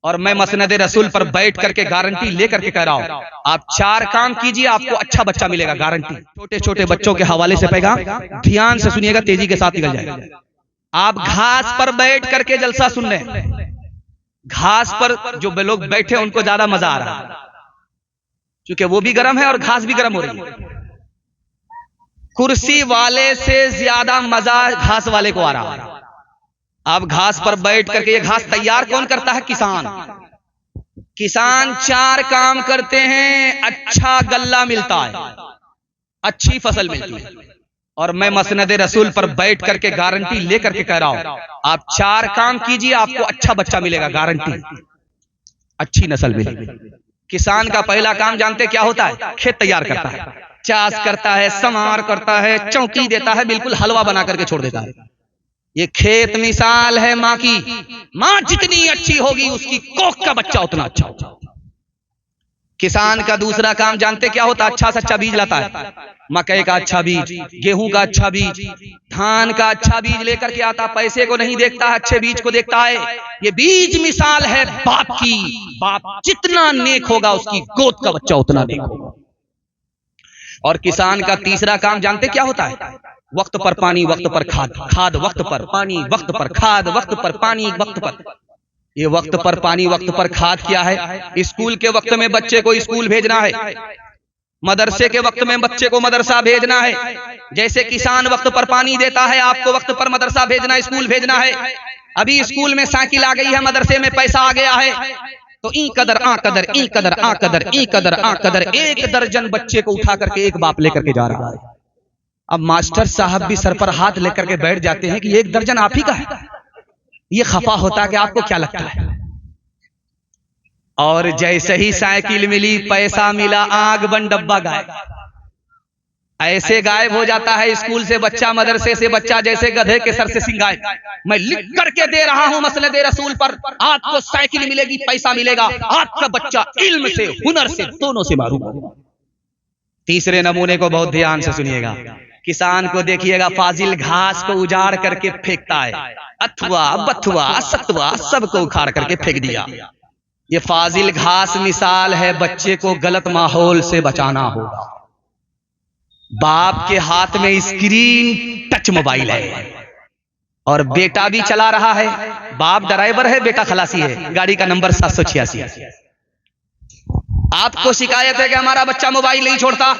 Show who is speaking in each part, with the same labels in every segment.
Speaker 1: और मैं मसनद रसूल पर बैठ करके गारंटी लेकर के कह रहा हूं, आप 4 काम कीजिए, आपको अच्छा बच्चा मिलेगा, गारंटी। छोटे छोटे बच्चों के हवाले से पैगाम ध्यान से सुनिएगा, तेजी के साथ निकल जाएगा। आप घास पर बैठ करके जलसा सुन रहे हैं, घास पर जो लोग बैठे उनको ज्यादा मजा आ रहा है, क्योंकि वो भी गर्म है और घास भी गर्म हो रही है। कुर्सी वाले से ज्यादा मजा घास वाले को आ रहा है। आप घास पर बैठ करके, ये घास तैयार कौन करता है? किसान। किसान 4 काम करते हैं, अच्छा गल्ला मिलता है, अच्छी फसल मिलती है। और मैं मसनद रसूल पर बैठ करके गारंटी लेकर के कह रहा हूं, आप 4 काम कीजिए, आपको अच्छा बच्चा मिलेगा, गारंटी, अच्छी नस्ल मिलेगी। किसान का पहला काम जानते क्या होता है? खेत तैयार करता है, चास करता है, समार करता है, चौकी देता है, बिल्कुल हलवा बना करके छोड़ देता है। ये खेत मिसाल है माँ की। माँ जितनी अच्छी होगी उसकी कोख का बच्चा उतना अच्छा होगा। किसान का दूसरा काम जानते क्या होता? अच्छा से अच्छा बीज लाता है, मकई का अच्छा बीज, गेहूं का अच्छा बीज, धान का अच्छा बीज लेकर के आता। पैसे को नहीं देखता है, अच्छे बीज को देखता है। ये बीज मिसाल है बाप की। बाप जितना नेक होगा उसकी गोद का बच्चा उतना नेक होगा। और किसान का तीसरा काम जानते क्या होता है? वक्त पर पानी, वक्त पर खाद, खाद वक्त पर, पानी वक्त पर, खाद वक्त पर, पानी वक्त पर। ये वक्त पर पानी, वक्त पर खाद क्या है? स्कूल के वक्त में बच्चे को स्कूल भेजना है, मदरसे के वक्त में बच्चे को मदरसा भेजना है। जैसे किसान वक्त पर पानी देता है, आपको वक्त पर मदरसा भेजना, स्कूल भेजना है। अभी स्कूल में साइकिल आ गई है, मदरसे में पैसा आ गया है, तो ई कदर आ कदर, ई कदर आ कदर, ई कदर आ कदर, 1 दर्जन बच्चे को उठा करके एक बाप लेकर के जा रहा है। अब मास्टर साहब भी सर पर हाथ लेकर के बैठ जाते हैं कि 1 दर्जन आप ही का है। ये खफा होता कि आपको क्या लगता है? और जैसे ही साइकिल मिली, पैसा मिला, आग बन डब्बा गायब। ऐसे गायब हो जाता है स्कूल से बच्चा, मदरसे से बच्चा, जैसे गधे के सर से सिंगाए। मैं लिख करके दे रहा हूं मसनद रसूल पर, आपको साइकिल मिलेगी, पैसा मिलेगा, आपका बच्चा इल्म से, हुनर से, दोनों से मारूंगा। तीसरे नमूने को बहुत ध्यान से सुनिएगा। किसान को देखिएगा, फाजिल घास को उजाड़ करके फेंकता है, अथवा बथुआ सतुआ सबको उखाड़ करके फेंक दिया। ये फाजिल घास मिसाल है, बच्चे को गलत माहौल से बचाना होगा। बाप के हाथ में स्क्रीन टच मोबाइल है और बेटा भी चला रहा है। बाप ड्राइवर है, बेटा खलासी है, गाड़ी का नंबर 786। आपको शिकायत है कि हमारा बच्चा मोबाइल नहीं छोड़ता।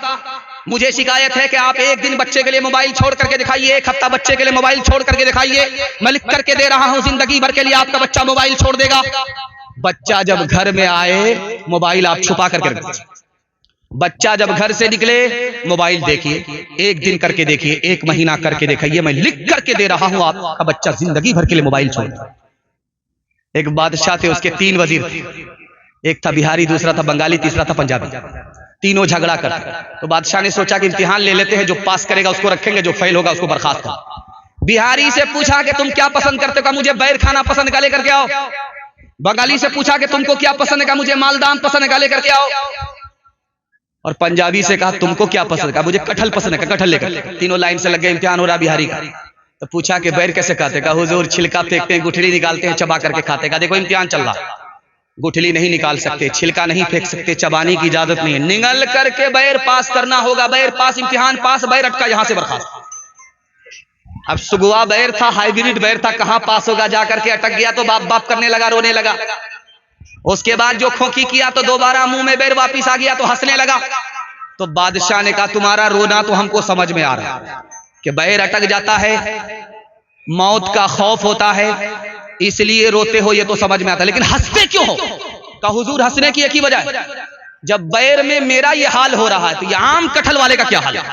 Speaker 1: मुझे शिकायत है कि आप एक दिन बच्चे के लिए मोबाइल छोड़ करके दिखाइए, 1 हफ्ता बच्चे के लिए मोबाइल छोड़ करके दिखाइए। मैं लिख करके दे रहा हूं, जिंदगी भर के लिए आपका बच्चा मोबाइल छोड़ देगा। बच्चा जब घर में आए, मोबाइल आप छुपा करके रख दीजिए। बच्चा जब घर से निकले, मोबाइल देखिए, 1 दिन करके देखिए, 1 महीना करके दिखाइए। मैं लिख करके दे रहा हूं, आपका बच्चा जिंदगी भर के लिए मोबाइल छोड़ देगा। एक बादशाह थे, उसके 3 वजीर थे। एक था बिहारी, दूसरा था बंगाली, तीसरा था पंजाबी। तीनों झगड़ा करते। तो बादशाह ने सोचा कि इम्तिहान ले लेते हैं, जो पास करेगा उसको रखेंगे, जो फेल होगा उसको बर्खास्त कर। बिहारी से पूछा कि तुम क्या पसंद करते हो? मुझे बैर खाना पसंद का, लेकर के आओ। बंगाली से पूछा कि तुमको क्या पसंद है? मुझे मालदाम पसंद का, लेकर के आओ। और पंजाबी से कहा तुमको क्या पसंद है? मुझे कटहल पसंद है, कटहल लेकर। तीनों लाइन से लग गए, इम्तिहान हो रहा बिहारी का। तो पूछा कि बैर कैसे खाते? कहा हुजूर छिलका फेंकते हैं, गुठली निकालते हैं, चबा करके खाते। कहा देखो इम्तिहान चल रहा, गुठली नहीं निकाल सकते, छिलका नहीं फेंक सकते, चबाने की इजाजत नहीं है, निगल करके बैर पास करना होगा। बैर पास, इम्तिहान पास, बैर अटका, यहां से बर्खास्त। अब सुगुआ बैर था, हाइब्रिड बैर था, कहां पास होगा? जाकर के अटक गया तो बाप बाप करने लगा, रोने लगा। उसके बाद जो खोखी किया तो दोबारा मुंह में बैर वापिस आ गया तो हंसने लगा। तो बादशाह ने कहा तुम्हारा रोना तो हमको समझ में आ रहा है कि बैर अटक जाता है, मौत का खौफ होता है, इसलिए रोते हो, ये तो समझ में आता है, लेकिन हंसते क्यों हो? कहा हुजूर हंसने की एक ही वजह है, जब बैर में मेरा ये हाल हो रहा है तो ये आम कटहल वाले का क्या हाल है?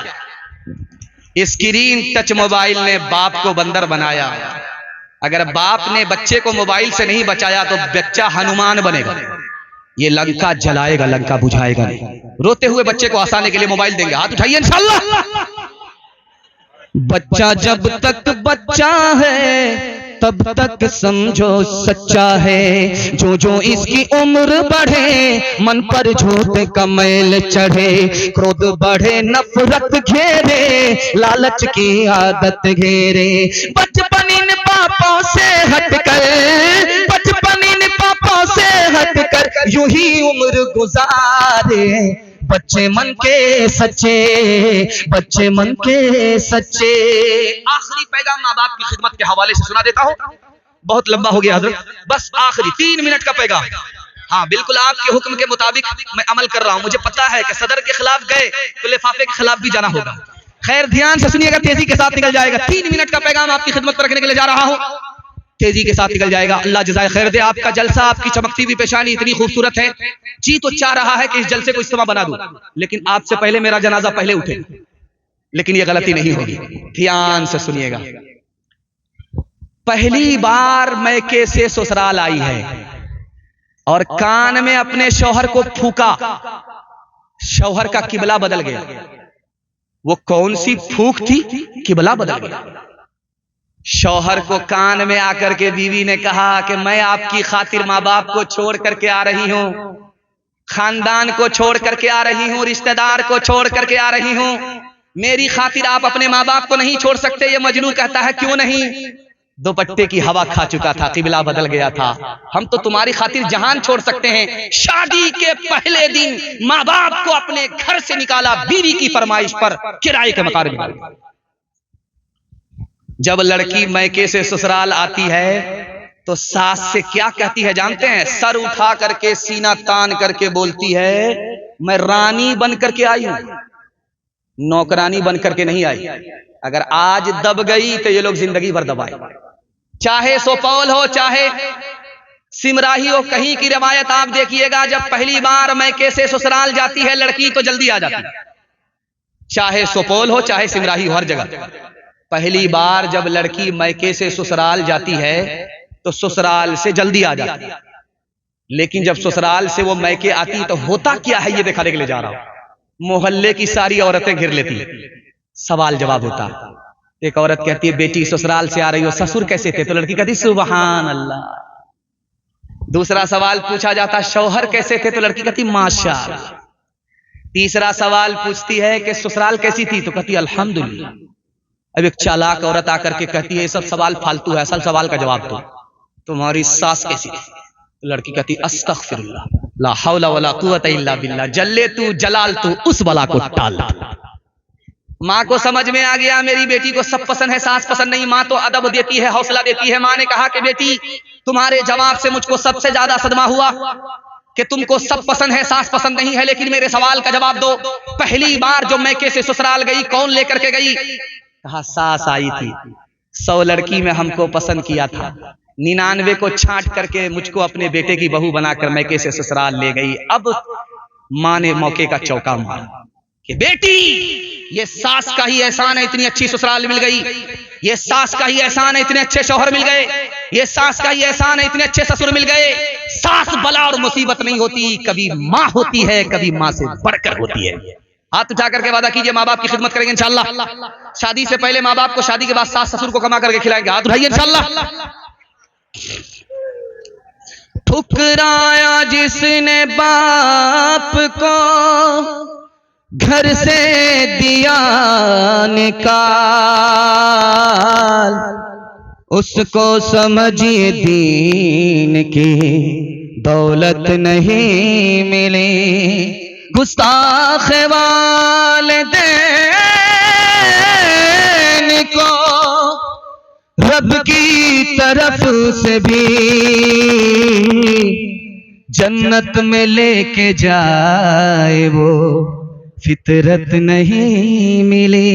Speaker 1: स्क्रीन टच मोबाइल ने बाप को बंदर बनाया। अगर बाप ने बच्चे को मोबाइल से नहीं बचाया तो बच्चा हनुमान बनेगा। ये लंका जलाएगा, लंका बुझाएगा नहीं। रोते हुए बच्चे को हंसाने के लिए मोबाइल देंगे, हाथ उठाइए इंशाअल्लाह। बच्चा जब तक बच्चा है तब तक समझो सच्चा है। जो जो इसकी उम्र बढ़े, मन पर झूठ का मैल चढ़े, क्रोध बढ़े, नफरत घेरे, लालच की आदत घेरे। बचपन इन पापों से हटकर, बचपन इन पापों से यूं ही उम्र गुजारे बच्चे मन के सच्चे, बच्चे मन के सच्चे। आखिरी पैगाम माँ बाप की खिदमत के हवाले से सुना देता हूँ, बहुत लंबा हो गया हजरत, बस आखिरी 3 मिनट का पैगाम। हाँ बिल्कुल आपके हुक्म के मुताबिक मैं अमल कर रहा हूँ। मुझे पता है कि सदर के खिलाफ गए तो लिफाफे के खिलाफ भी जाना होगा। खैर ध्यान से सुनिएगा, तेजी के साथ निकल जाएगा। 3 मिनट का पैगाम आपकी खिदमत पर रखने के लिए जा रहा हूँ, तेजी के साथ निकल जाएगा। अल्लाह जज़ाए खैर दे। आपका जलसा, आपकी चमकती हुई पेशानी इतनी खूबसूरत है, जी तो चाह रहा है कि इस जलसे को इज्तिमा बना दूं, लेकिन आपसे पहले मेरा जनाजा पहले उठे। लेकिन ये गलती नहीं होगी, ध्यान से सुनिएगा। पहली बार मैके से ससुराल आई है और कान में अपने शौहर को फूका, शौहर का किबला बदल गया। वो कौन सी फूक थी? किबला बदल गया। शौहर को कान में आकर के बीवी ने कहा कि मैं आपकी खातिर माँ बाप को छोड़ करके आ रही हूं, खानदान को छोड़ करके आ रही हूं, रिश्तेदार को छोड़ करके आ रही हूं, मेरी खातिर आप अपने माँ बाप को नहीं छोड़ सकते। ये मजनू कहता है क्यों नहीं? दुपट्टे की हवा खा चुका था, किबला बदल गया था, हम तो तुम्हारी खातिर जहान छोड़ सकते हैं। शादी के पहले दिन माँ बाप को अपने घर से निकाला, बीवी की फरमाइश पर किराए के मकान में। जब लड़की मैके से ससुराल आती है तो सास से क्या कहती है जानते हैं? सर उठा करके, सीना तान करके बोलती है, मैं रानी बन करके आई हूं, नौकरानी बन करके नहीं आई। अगर आज दब गई तो ये लोग जिंदगी भर दबाए, चाहे सुपौल हो चाहे सिमराही हो। कहीं की रवायत आप देखिएगा, जब पहली बार मैके से ससुराल जाती है लड़की तो जल्दी आ जाती है, चाहे सुपौल हो चाहे सिमराही हो, हर जगह। पहली बार जब लड़की मैके से ससुराल जाती है तो ससुराल से जल्दी आ जाती है, लेकिन जब ससुराल से वो मैके आती तो होता क्या है ये दिखाने के लिए जा रहा हूं। मोहल्ले की सारी औरतें घिर लेती, सवाल जवाब होता। एक औरत कहती है, बेटी ससुराल से आ रही हो, ससुर कैसे थे? तो लड़की कहती सुभान अल्लाह। दूसरा सवाल पूछा जाता, शौहर कैसे थे? तो लड़की कहती माशाअल्लाह। तीसरा सवाल पूछती है कि ससुराल कैसी थी? तो कहती अल्हम्दुलिल्लाह। अब एक चालाक औरत आकर के कहती है, ये सब सवाल फालतू है, असल सवाल का जवाब दो, तुम्हारी सास कैसी थी? तो लड़की कहती अस्तगफिरुल्लाह, ला हौला वला कुव्वता इल्ला बिल्लाह, जल्ले तू जलाल तू उस बला को टाल। माँ को समझ में आ गया, मेरी बेटी को सब पसंद है, सास पसंद नहीं। माँ तो अदब देती है, हौसला देती है। माँ ने कहा कि बेटी तुम्हारे जवाब से मुझको सबसे ज्यादा सदमा हुआ कि तुमको सब पसंद है, सास पसंद नहीं है, लेकिन मेरे सवाल का जवाब दो। पहली बार जो मैके से ससुराल गई कौन लेकर के गई? कहा सास आई थी। 100 लड़की में हमको पसंद किया था, 99 को छांट करके मुझको अपने बेटे की बहू बनाकर मैके से ससुराल ले गई। अब माँ ने मौके का चौका मारा कि बेटी ये सास का ही एहसान है, इतनी अच्छी ससुराल मिल गई, ये सास का ही एहसान है, इतने अच्छे शौहर मिल गए, ये सास का ही एहसान है, इतने अच्छे ससुर मिल गए। सास बला और मुसीबत नहीं होती, कभी माँ होती है, कभी माँ से बढ़कर होती है। हाथ उठा करके वादा कीजिए माँ बाप की खिदमत करेंगे इंशाअल्लाह। शादी से पहले माँ बाप को, शादी के बाद सास ससुर को कमा करके खिलाएंगे। हाथ उठाइए इंशाअल्लाह। ठुकराया जिसने बाप को, घर से दिया निकाल, उसको समझिए दीन की दौलत नहीं मिली। गुस्ताख वालिदैन को रब की तरफ से भी जन्नत में लेके जाए वो फितरत नहीं मिली।